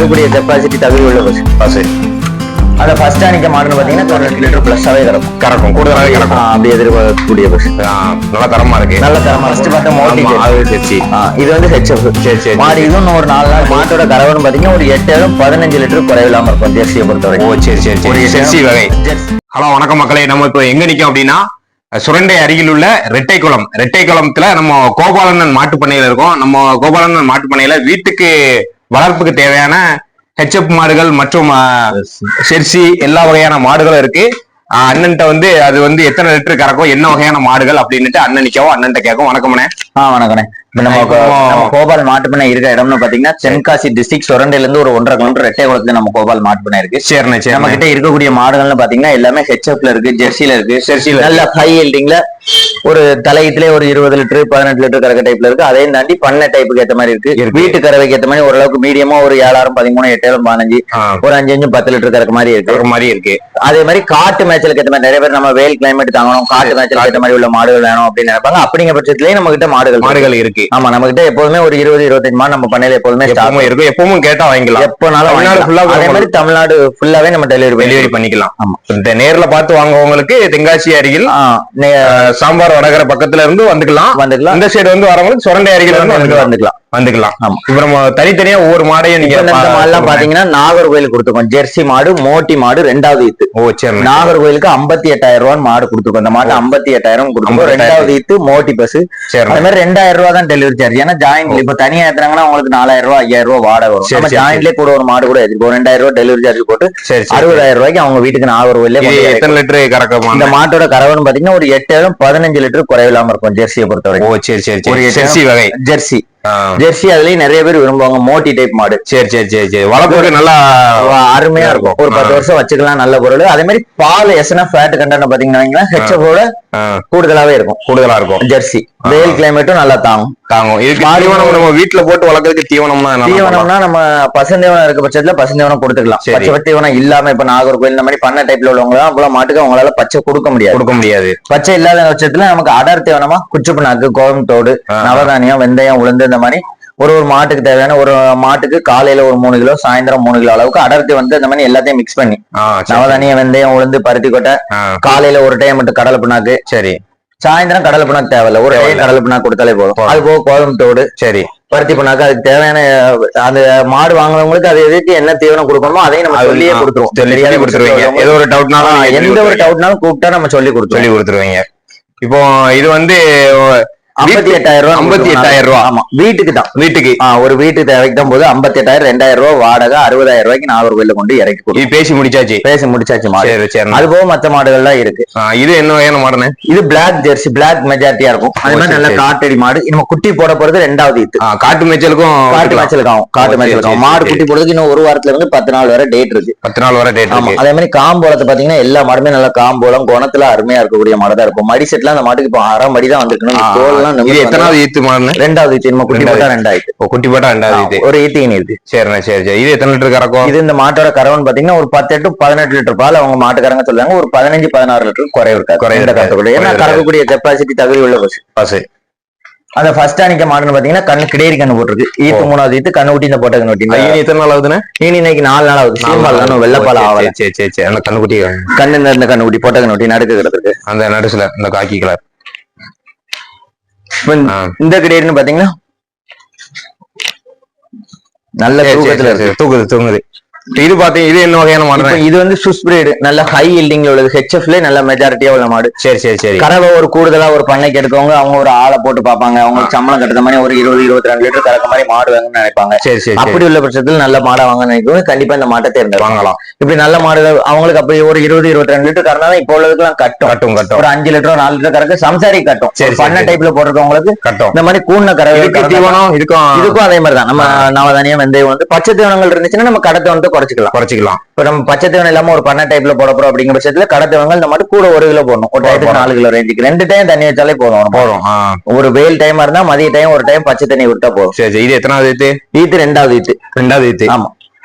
கறக்கக்கூடிய capacity தகுதி உள்ள பசு. அந்த ஃபர்ஸ்ட் அணிக்க மாடுன்னு பாத்தீங்கன்னா 2 லிட்டர் பிளஸ்ஸாவே கறக்கும் கூடுதலாவே கறக்கும். அப்படி எதிர்பார்க்கக்கூடிய பசு நல்ல தரமா இருக்கு. நல்ல தரமா ஃபர்ஸ்ட் பார்த்தா மோட்டி இது வந்து ஹெச்எஃப் மாடு. இதுவும் ஒரு 4 நாள் மாட்டோட கறவைன்னு பாத்தீங்கன்னா ஒரு 8-15 லிட்டர் குறைவில்லாம இருக்கும் ஜெர்சியை பொறுத்தவரை. ஓ சரி சரி சரி. ஜெர்சி வகை. ஹலோ வணக்கம் மக்களே, நம்ம இப்போ எங்க நிக்கோம் அப்படின்னா சுரண்டை அருகில் உள்ள ரெட்டைக்குளத்துல நம்ம கோபாலண்ணன் மாட்டு பண்ணையில இருக்கோம். நம்ம கோபாலண்ணன் மாட்டு பண்ணையில வீட்டுக்கு வளர்ப்புக்கு தேவையான ஹெச்எப் மாடுகள் மற்றும் ஜெர்சி எல்லா வகையான மாடுகளும் இருக்கு. அண்ணன்ட்ட வந்து அது வந்து எத்தனை லிட்டர் கறக்கும், என்ன வகையான மாடுகள் அப்படின்னுட்டு அண்ணன் நிக்கவும் அண்ணன்ட்ட கேட்கும். வணக்கம்ண்ணே. வணக்கண்ணே. நம்ம கோபால் மாட்டு பண்ணை இருக்க இடம்னு பாத்தீங்கன்னா தென்காசி டிஸ்ட்ரிக்ட் சுரண்டையில இருந்து ஒரு 1.5 கிலோமீட்டர் ரெட்டைக்குளத்துல நம்ம கோபால் மாட்டு பண்ணை இருக்கு. சரிண்ணே சரி. நம்ம கிட்ட இருக்கக்கூடிய மாடுகள்னு பாத்தீங்கன்னா எல்லாமே ஹெச்எப்ல இருக்கு, ஜெர்சில இருக்கு. ஜெர்சில நல்ல ஹை ஹீல்டிங்ல ஒரு தலையத்திலே ஒரு 20 லிட்டர் 18 லிட்டர் கறக்க டைப்ல இருக்கு. அதையும் தாண்டி பண்ணை டைப்புக்கு ஏற்ற மாதிரி இருக்கு. வீட்டு கறவைக்கு ஏற்ற மாதிரி ஓரளவுக்கு மீடியமா ஒரு 7,000 13 8,000 15 ஒரு 5 10 லிட்டர் கறக்க மாதிரி இருக்கு. அதே மாதிரி காட்டு மேய்ச்சலுக்கு ஏற்ற மாதிரி நிறைய பேர் நம்ம வெயில் கிளைமேட் தாங்கணும், காட்டு மேய்ச்சலுக்கு ஏற்ற மாதிரி உள்ள மாடுகள் வேணும் அப்படின்னு நினைப்பாங்க. அப்படிங்கிற பட்சத்திலேயே நம்ம கிட்ட மாடுகள் இருக்கு. ஆமா, நம்ம கிட்ட எப்போதுமே ஒரு 20-25 மாடு நம்ம பண்ணையில எப்போதுமே இருக்கும். எப்பவும் கேட்டா வாங்கிக்கலாம், எப்போனாலும். அதே மாதிரி தமிழ்நாடு ஃபுல்லாவே நம்ம டெலிவரி பண்ணிக்கலாம். ஆமா, நேர்ல பார்த்து வாங்குவவங்களுக்கு தென்காசி அருகில் சாம்பார் வடகர பக்கத்துல இருந்து வந்துக்கலாம். இந்த சைடு வந்து வரவங்களுக்கு சுரண்டை அருகில் இருந்து வந்துக்கலாம். ஆமா, இப்ப நம்ம தனித்தனியா ஒவ்வொரு மாடையும் நீங்க மாடெல்லாம் பாத்தீங்கன்னா நாகர்கோயில் கொடுத்துருக்கோம். ஜெர்சி மாடு, மோட்டி மாடு 2வது ஈத்து. ஓ சரி. நாகர்கோயிலுக்கு 58,000 ரூபாய் மாடு கொடுத்துருக்கோம். அந்த மாட்டு 58,000 கொடுத்துருக்கோம். 2வது ஈத்து மோட்டி பஸ். அதே மாதிரி 2,000 ரூபாய் தான் டெலிவரி சார்ஜ். ஏன்னா ஜாயின்ட்ல இப்ப தனியா ஏத்துறாங்கன்னா உங்களுக்கு 4,000 ரூபாய் 5,000 ரூபாய் வாடகை வரும். நம்ம ஜாயின்ட்லயே கூட ஒரு மாடு கூட ஏற்றிருக்கோம். 2,000 ரூபாய் டெலிவரி சார்ஜ் போட்டு 60,000 ரூபாய்க்கு அவங்க வீட்டுக்கு நாகர்கோயில. எத்தனை லிட்டர் கறக்கும் இந்த மாட்டோட கறவைன்னு பாத்தீங்கன்னா ஒரு 8-15 லிட்டர் குறைவில்லாம இருக்கும் ஜெர்சியை பொறுத்தவரை. ஓ சரி சரி. ஒரு ஜெர்சி வகை ஜெர்சி அதுலயும் நிறைய பேர் விரும்புவாங்க மோட்டி டைப் மாடு. சரி சரி சரி சரி. வளர்ப்புக்கு நல்லா அருமையா இருக்கும். ஒரு 10 வருஷம் வச்சுக்கலாம், நல்ல பொருள். அதே மாதிரி பால் எஸ்என்எஃப் ஃபேட் கண்டென்ட் பாத்தீங்கன்னா ஹெச்எஃப்ஓட கூடுதலா இருக்கும். ஜெர்சி வெயில் கிளைமேட்டும் நல்லா தாங்கும். நம்ம வீட்டுல போட்டு வளர்க்கறதுக்கு தீவனம்னா நம்ம பசுந்தீவனம் இருக்க பட்சத்துல பசுந்தீவனம் கொடுத்துக்கலாம். பச்சை தீவனம் இல்லாம இப்ப நாகர்கோயில் இந்த மாதிரி பண்ண டைப்ல உள்ளவங்க அவ்வளவு மாட்டுக்கு அவங்களால பச்சை கொடுக்க முடியாது. பச்சை இல்லாத பட்சத்துல நமக்கு அடர் தீவனமா குச்சி புண்ணாக்கு, கோயம்புத்தோடு, நவதானியம், வெந்தயம், உளுந்து இந்த மாதிரி ஒரு மாட்டுக்கு தேவையான ஒரு மாட்டுக்கு காலையில ஒரு 3 கிலோ, சாயந்தரம் 3 கிலோ அளவுக்கு அடர்த்தி வந்து இந்த மாதிரி எல்லாத்தையும் மிக்ஸ் பண்ணி நவதானியம், வெந்தயம், உளுந்து, பருத்தி கொட்டை, காலையில ஒரு டைம் மட்டும் கடலை புண்ணாக்கு, சரி, சாயந்தரம் கடலை புண்ணாக்கு தேவையில்ல, ஒரு டைம் கடலை புண்ணாக்கு கொடுத்தாலே போதும். அது போக கோயம்புத்தோடு, சரி, பருத்தி புண்ணாக்கு, அதுக்கு தேவையான அந்த மாடு வாங்குறவங்களுக்கு அது எதுக்கு என்ன தீவனம் கொடுக்கணுமோ அதையும் நம்ம சொல்லியே கொடுத்துருவோம். ஏதோ ஒரு டவுட்னாலும் எந்த ஒரு டவுட்னாலும் கூப்பிட்டா நம்ம சொல்லி கொடுத்துருவீங்க. இப்போ இது வந்து 58,000 ரூபாய். 58,000 ரூபாய். ஆமா, வீட்டுக்கு ஒரு வீட்டு தேவைக்கு தான் போது 58,000, 2,000 ரூபாய் வாடகை, 60,000 ரூபாய்க்கு நாகர்கோயில கொண்டு இறக்கி கொடுக்கும். பேசி முடிச்சாச்சு மாடு. அது போக மற்ற மாடுகள் தான் இருக்கு. இது என்ன வகையான மாடுன்னு? இது பிளாக் ஜெர்சி, பிளாக் மெஜாரிட்டியா இருக்கும். அது மாதிரி நல்ல காட்டடி மாடு. நம்ம குட்டி போட போறது 2வது ஈத்து. காட்டு மேய்ச்சலுக்கும் ஆகும். மாடு குட்டி போடுறதுக்கு இன்னும் ஒரு வாரத்துல இருந்து 10 நாள் வரை டேட் இருக்கு. 10 நாள் வரை டேட். ஆமா, அதே மாதிரி காம்போலத்தை பாத்தீங்கன்னா எல்லா மாடுமே நல்ல காம்போலம் குணத்துல அருமையா இருக்கக்கூடிய மாடு தான் இருக்கும். மடி செட்லாம் அந்த மாட்டுக்கு இப்போ 1/2 மடி தான் வந்துருக்கணும். எத்தனாவது ஈத்து மாடுன்னு? 2வது ஈத்து. நம்ம குட்டி போட்டா 2வது. குட்டி போட்டா 2வது ஈத்து. ஒரு ஈத்து இருக்கு. சரிண்ணா சரி. இது எத்தனை லிட்டர் கறக்கும்? இது இந்த மாட்டோட கறவைன்னு பாத்தீங்கன்னா ஒரு 18 லிட்டர் பால் அவங்க மாட்டுக்காரங்க சொல்லுவாங்க. ஒரு 15-16 லிட்டர் குறைவு இருக்காது. ஏன்னா கறக்கக்கூடிய கெப்பாசிட்டி தகுதி உள்ள பசு. அந்த ஃபர்ஸ்ட் அணிக்க மாடுன்னு பாத்தீங்கன்னா கண்ணு கிடையாது, கண்ணு போட்டுருக்கு. ஈத்து 3வது ஈத்து, கண்ணு ஊட்டி இந்த போட்ட கண்ணு ஊட்டி. எத்தனை நாள் ஆகுதுன்னு? இன்னைக்கு 4 நாள் ஆகுது. சீம்பால் வெள்ளப்பால் ஆகல. சரி. அந்த கண்ணு குட்டி இந்த கண்ணு ஊட்டி போட்ட கண்ணு ஊட்டி நடுக்கிறதுக்கு அந்த நடுசுல இந்த காக்கி கலர். இந்த கிடையாதுன்னு பாத்தீங்கன்னா நல்ல தூங்குது. இது பாத்தீங்க, இது என்ன வகையான மாடு? இது வந்து சுஸ் பிரீடு, நல்ல ஹை ஹீல்டிங்ல உள்ளது. ஹெச்எஃப்ல நல்ல மெஜாரிட்டியா உள்ள மாடு. சரி. கறவை ஒரு கூடுதலா ஒரு பண்ணைக்கு எடுக்கவங்க அவங்க ஒரு ஆளை போட்டு பாப்பாங்க. அவங்களுக்கு சம்பளம் கட்டுற மாதிரி ஒரு 20-22 லிட்டர் கறக்க மாதிரி மாடு வாங்கணும்னு நினைப்பாங்க. சரி. அப்படி உள்ள பட்சத்தில் நல்ல மாடை வாங்க நினைக்கும் கண்டிப்பா இந்த மாட்டை தேர்ந்தெடுக்கலாம். இப்படி நல்ல மாடுகள் அவங்களுக்கு அப்படி ஒரு 20-22 லிட்டர் கறந்தாதான் இப்போ உள்ளதுக்கு கட்டும். ஒரு 5 லிட்டர் 4 லிட்டர் கறக்க சம்சாரி கட்டும். பண்ண டைப்ல போட்டிருக்கவங்களுக்கு கட்டும். இந்த மாதிரி கூண்ண கறவை இதுக்கும் அதே மாதிரி தான். நம்ம நவதானியம், வெந்தயம் வந்து பச்சை தீவனங்கள் இருந்துச்சுன்னா நம்ம கடத்தை வந்து குறைச்சிக்கலாம். இப்ப நம்ம பச்சை தீவனம் இல்லாம ஒரு பண்ண டைப்ல போட போறோம் அப்படிங்கிற பட்சத்துல கடை தீவனங்கள் இந்த மாதிரி கூட 1 கிலோ போடணும். ஒரு டைத்துக்கு 4 கிலோ ரேஞ்சுக்கு 2 டைம் தண்ணி வச்சாலே போதும். ஒரு வெயில் டைமா இருந்தா மதிய டைம் ஒரு டைம் பச்சை தண்ணி விட்டா போதும். சரி. இது எத்தனாவது ஈத்து? ஈத்து 2வது ஈத்து. ஆமா,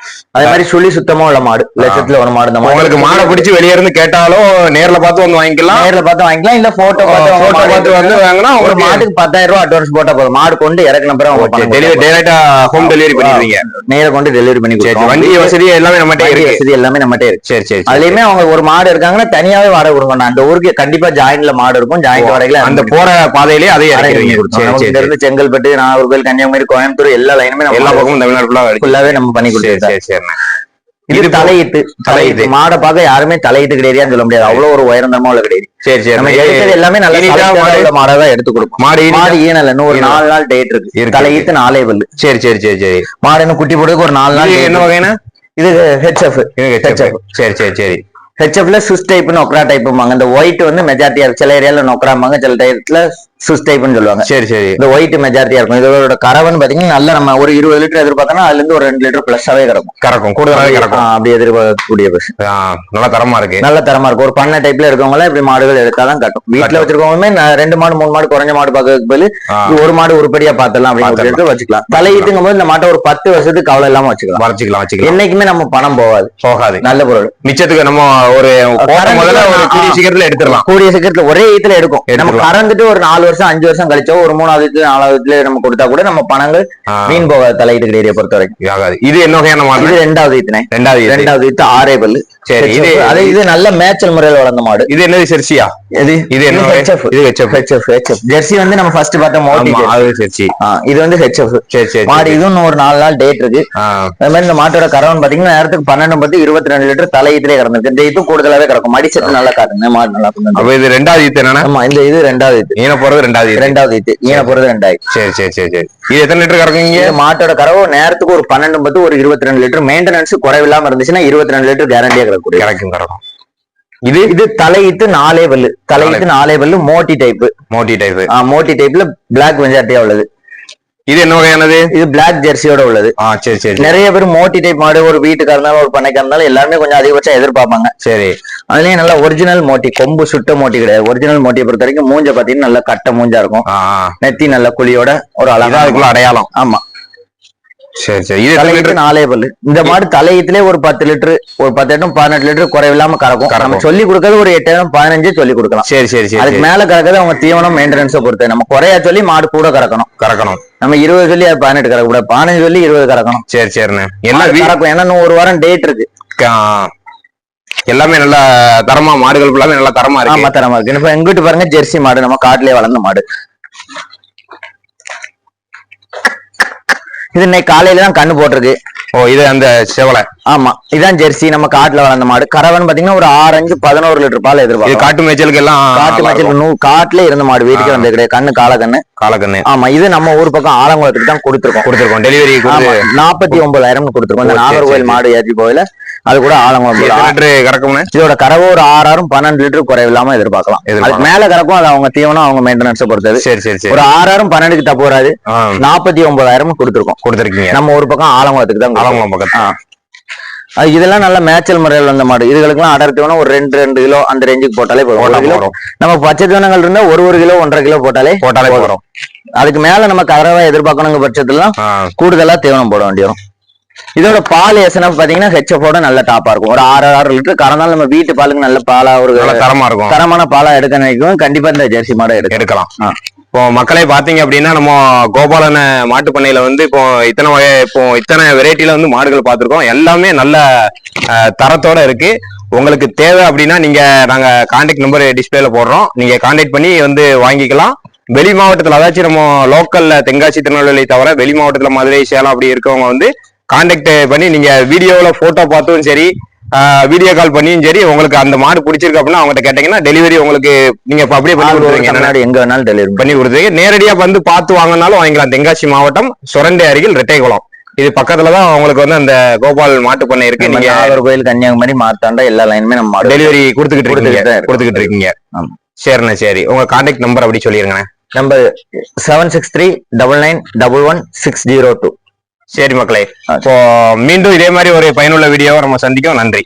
அதே மாதிரி சுழி சுத்தமா உள்ள மாடு, லட்சத்துல ஒரு மாடு. இந்த உங்களுக்கு மாடை பிடிச்சி வெளியே இருந்து கேட்டாலும் நேர்ல பார்த்து வந்து வாங்கிக்கலாம், நேர்ல பார்த்து வாங்கிக்கலாம், இல்ல போட்டோ பார்த்து வந்து வாங்கினா ஒரு மாட்டுக்கு 10,000 ரூபாய் அட்வான்ஸ் போட்டா போதும். மாடு கொண்டு இறக்குன பிறகு டேரக்டா ஹோம் டெலிவரி பண்ணிடுவீங்க, நேர கொண்டு டெலிவரி பண்ணி கொடுப்போம். வண்டி வசதி எல்லாமே நம்மகிட்ட இருக்கு, வசதி எல்லாமே நம்மகிட்ட இருக்கு. சரி சரி. அதுலயுமே அவங்க ஒரு மாடு இருக்காங்கன்னா தனியாவே வாடகை கொடுக்கணும். அந்த ஊருக்கு கண்டிப்பா ஜாயின்ட்ல மாடு இருக்கும், ஜாயின்ட் வாடகையில அந்த போற பாதையிலேயே அதே இருந்து செங்கல்பட்டு, நாகர்கோவில், கன்னியாகுமரி, கோயம்புத்தூர் எல்லா லைனுமே எல்லா பக்கமும் தமிழ்நாடு ஃபுல்லாவே நம்ம பண்ணி கொடுத்துருக்கோம். இது தலையீட்டு மாடை பார்க்க யாருமே தலையீட்டு கிடையாதுன்னு சொல்ல முடியாது, அவ்வளவு ஒரு உயர்ந்தமா உள்ள கிடையாது. சரி சரி. நம்ம எடுக்கிறது எல்லாமே நல்ல மாடை தான் எடுத்து கொடுக்கும். மாடு ஈனல இன்னும் ஒரு 4 நாள் டேட் இருக்கு. தலையீட்டு 4 பல்லு. சரி சரி சரி சரி. மாடு இன்னும் குட்டி போடுறதுக்கு ஒரு 4 நாள். என்ன வகைனா இது ஹெச்எஃப். சரி சரி சரி. ஹெச்எஃப்ல சுஸ் டைப் நொக்ரா டைப்புமாங்க. இந்த ஒயிட் வந்து மெஜாரிட்டியா இருக்கு, சில ஏரியால நொக்ராமாங்க, சில டைப்ல சுஸ் டைப்னு சொல்லுவாங்க. சரி சரி. இந்த ஒயிட் மெஜாரிட்டியா இருக்கும். இதோட கறவன்னு பாத்தீங்கன்னா நல்ல நம்ம ஒரு 20 லிட்டர் எதிர்பார்த்தோம்னா அதுல இருந்து ஒரு 2 லிட்டர் பிளஸ்ஸாவே கறக்கும் கூடுதலாவே கறக்கும். அப்படி எதிர்பார்க்கக்கூடிய பஸ் நல்ல தரமா இருக்கு, நல்ல தரமா இருக்கும். ஒரு பண்ணை டைப்ல இருக்கவங்க இப்படி மாடுகள் எடுத்தாதான் கட்டும். வீட்டுல வச்சிருக்கவங்களுமே 2 மாடு 3 மாடு குறைஞ்ச மாடு பாக்கிறதுக்கு பதில் ஒரு மாடு உருப்படியா பாத்திரலாம் அப்படின்னு வச்சுக்கலாம். தலையீட்டுங்கும் போது இந்த மாட்டை ஒரு 10 வருஷத்துக்கு கவலை இல்லாம வச்சுக்கலாம். என்னைக்குமே நம்ம பணம் போகாது, நல்ல பொருள். மிச்சத்துக்கு நம்ம ஒரு கூடிய சீக்கிரத்துல எடுத்துடலாம், கூடிய சீக்கிரத்துல ஒரே ஈத்துல எடுக்கும். நம்ம கறந்துட்டு ஒரு 4 வருஷம் 5 வருஷம் கழிச்சோ ஒரு 3வது 4வதுல நம்ம கொடுத்தா கூட நம்ம பணங்கள் மீன் போகாது. தலையீட்டு ஏரியா பொறுத்த வரைக்கும் இது என்ன வகையான மாடு? இது 2வது ஈத்துனே. 2வது ஈத்து 6 பல்லு. சரி. இது நல்ல மேய்ச்சல் முறையில் வளர்ந்த மாடு. இது என்னது ஜெர்சியா? இது என்ன ஹெச்எஃப்? இது ஹெச்எஃப். ஜெர்சி வந்து நம்ம ஃபர்ஸ்ட் பார்த்த மோட்டி ஜெர்சி. இது வந்து ஹெச்எஃப். சரி சரி. மாடு இதுவும் ஒரு 4 நாள் டேட் இருக்கு. அதே மாதிரி இந்த மாட்டோட கறவன் பாத்தீங்கன்னா நேரத்துக்கு 12-22 லிட்டர் தலையீத்திலே கறந்துருக்கு. இந்த இதுவும் கூடுதலாவே கிடக்கும். மடிச்சத்து நல்லா காட்டுங்க, மாடு நல்லா இருக்கும். இது 2வது ஈத்து என்னன்னா? ஆமா, இந்த இது 2வது ஈத்து. ஈன போறது 2வது ஈத்து. ஈன போறது 2வது. சரி சரி சரி சரி. இது எத்தனை லிட்டர் கறக்குங்க? மாட்டோட கறவை நேரத்துக்கு ஒரு 12 ஒரு 22 லிட்டர். மெயின்டெனன்ஸ் குறைவில்லாம இருந்துச்சுன்னா 22 லிட்டர் கேரண்டியா கறக்கும். இது தலையீத்து 4 பல்லு. தலையீத்து 4 பல்லு மோட்டி டைப். மோட்டி டைப்ல பிளாக் மெஜாரிட்டியா உள்ளது. இது என்ன வகையானது? இது பிளாக் ஜெர்சியோட உள்ளது. சரி சரி. நிறைய பேர் மோட்டி டைப் மாடு ஒரு வீட்டுக்கு இருந்தாலும் ஒரு பண்ணைக்கா இருந்தாலும் எல்லாருமே கொஞ்சம் அதிகபட்சம் எதிர்பார்ப்பாங்க. சரி. அதுலயும் நல்லா ஒரிஜினல் மோட்டி, கொம்பு சுட்ட மோட்டி கிடையாது. ஒரிஜினல் மோட்டியை பொறுத்த வரைக்கும் மூஞ்ச பாத்தீங்கன்னா நல்ல கட்ட மூஞ்சா இருக்கும். நெத்தி நல்ல குழியோட ஒரு அழகா அடையாளம். ஆமா. சரி சரி. இது 4 பல்லு. இந்த மாடு தலையீத்திலே ஒரு 10 லிட்டர், ஒரு 18 லிட்டர் குறைவில்லாம கறக்கும். நம்ம சொல்லி கொடுக்கறது ஒரு 8 15 சொல்லி கொடுக்கலாம். சரி சரி சரி. அதுக்கு மேல கறக்கிறது அவங்க தீவனம் மெயின்டெனன்ஸை பொறுத்து. நம்ம குறையா சொல்லி மாடு கூட கறக்கணும். நம்ம 20 சொல்லி 18 கறக்க கூடாது, 15 சொல்லி 20 கறக்கணும். சரி சரிண்ணே. என்ன கறக்கும்? ஏன்னா இன்னும் ஒரு வாரம் டேட் இருக்கு. எல்லாமே நல்ல தரமா மாடுகள் ஃபுல்லாமே நல்ல தரமா இருக்கு. ஆமா, தரமா இருக்கு. இப்ப எங்கிட்டு பாருங்க ஜெர்சி மாடு, நம்ம காட்டுலயே வளர்ந்த மாடு. இது இன்னைக்கு காலையில தான் கண்ணு போட்டிருக்கு. இது அந்த செவலை. ஆமா, இதான் ஜெர்சி, நம்ம காட்டுல வளர்ந்த மாடு. கறவன் பாத்தீங்கன்னா ஒரு 6-11 லிட்டர் பால் எதிர்பார்க்கும். காட்டு மேய்ச்சலுக்கு எல்லாம் காட்டு மேய்ச்சல் காட்டுல இருந்த மாடு, வீட்டுக்கு வந்து கிடையாது. கண்ணு காலக்கண்ணு. ஆமா, இது நம்ம ஊர் பக்கம் ஆலங்குளத்துக்கு தான் கொடுத்துருக்கோம். டெலிவரி 49,000 கொடுத்துருக்கோம். இந்த நாகர்கோவில் மாடு ஏற்றி போயில அது கூட ஆலங்குளம். இதோட கறவை ஒரு 6-12 லிட்டர் குறைவில்லாம எதிர்பார்க்கலாம். அதுக்கு மேல கறக்கும். அது அவங்க தீவனம் அவங்க மெயின்டெனன்ஸ் பொறுத்தது. சரி சரி சரி. ஒரு 6-12க்கு தப்பு வராது. 49,000 கொடுத்துருக்கீங்க. நம்ம ஒரு பக்கம் ஆலங்குளத்துக்கு தான். ஆலங்குளம் பக்கம். இதெல்லாம் நல்ல மேய்ச்சல் முறையில் வந்த மாடு. இதுகளுக்கு அடர் தீவனம் ஒரு 2 கிலோ அந்த ரேஞ்சுக்கு போட்டாலே போதும். நம்ம பச்சை தீவனங்கள் இருந்தா 1 கிலோ 1.5 கிலோ போட்டாலே போதும். அதுக்கு மேல நம்ம கறவை எதிர்பார்க்கணுங்க பட்சத்துல கூடுதலா தீவனம் போட வேண்டிய வரும். இதோட பால் எஸ்என்எஃப் பாத்தீங்கன்னா ஹெச்எஃபோட நல்ல டாப்பா இருக்கும். ஒரு 6 லிட்டர் கறந்தாலும் நம்ம வீட்டு பாலுக்கு நல்ல பாலா ஒரு தரமா இருக்கும். தரமான பாலா எடுக்க நினைக்கும். கண்டிப்பா இந்த ஜெர்சி மாடை எடுக்கலாம். இப்போ மக்களே பாத்தீங்க அப்படின்னா நம்ம கோபாலன மாட்டு பண்ணையில வந்து இப்போ இத்தனை வெரைட்டில வந்து மாடுகள் பார்த்திருக்கோம். எல்லாமே நல்ல தரத்தோட இருக்கு. உங்களுக்கு தேவை அப்படின்னா நாங்க கான்டாக்ட் நம்பர் டிஸ்பிளேல போடுறோம். நீங்க கான்டாக்ட் பண்ணி வந்து வாங்கிக்கலாம். வெளி மாவட்டத்துல அதாச்சும் நம்ம லோக்கல்ல தென்காசி திருநெல்வேலி தவிர வெளி மாவட்டத்துல மதுரை சேலம் அப்படி இருக்கவங்க வந்து கான்டாக்ட் பண்ணி நீங்க வீடியோல போட்டோ பார்த்தும் சரி, வீடியோ கால் பண்ணியும் சரி, உங்களுக்கு அந்த மாடு பிடிச்சிருக்கு அப்படின்னா அவங்ககிட்ட கேட்டீங்கன்னா டெலிவரி உங்களுக்கு நீங்க அப்படியே பண்ணி கொடுத்துருவீங்க. எங்க வேணாலும் டெலிவரி பண்ணி கொடுத்துருவீங்க. நேரடியா வந்து பார்த்து வாங்கினாலும் வாங்கிக்கலாம். தென்காசி மாவட்டம் சுரண்டை அருகில் ரெட்டைக்குளம். இது பக்கத்துலதான் உங்களுக்கு வந்து அந்த கோபால் மாட்டு பண்ணை இருக்கு. நீங்க நாகர்கோவில், கன்னியாகுமரி, மார்த்தாண்டா எல்லா லைனுமே நம்ம டெலிவரி கொடுத்துக்கிட்டு இருக்கீங்க. சரிண்ணே, சரி. உங்க கான்டாக்ட் நம்பர் அப்படி சொல்லிருங்க. நம்பர் 7639911602. சரி மக்களே, இப்போ மீண்டும் இதே மாதிரி ஒரு பயனுள்ள வீடியோவை நம்ம சந்திக்கும். நன்றி.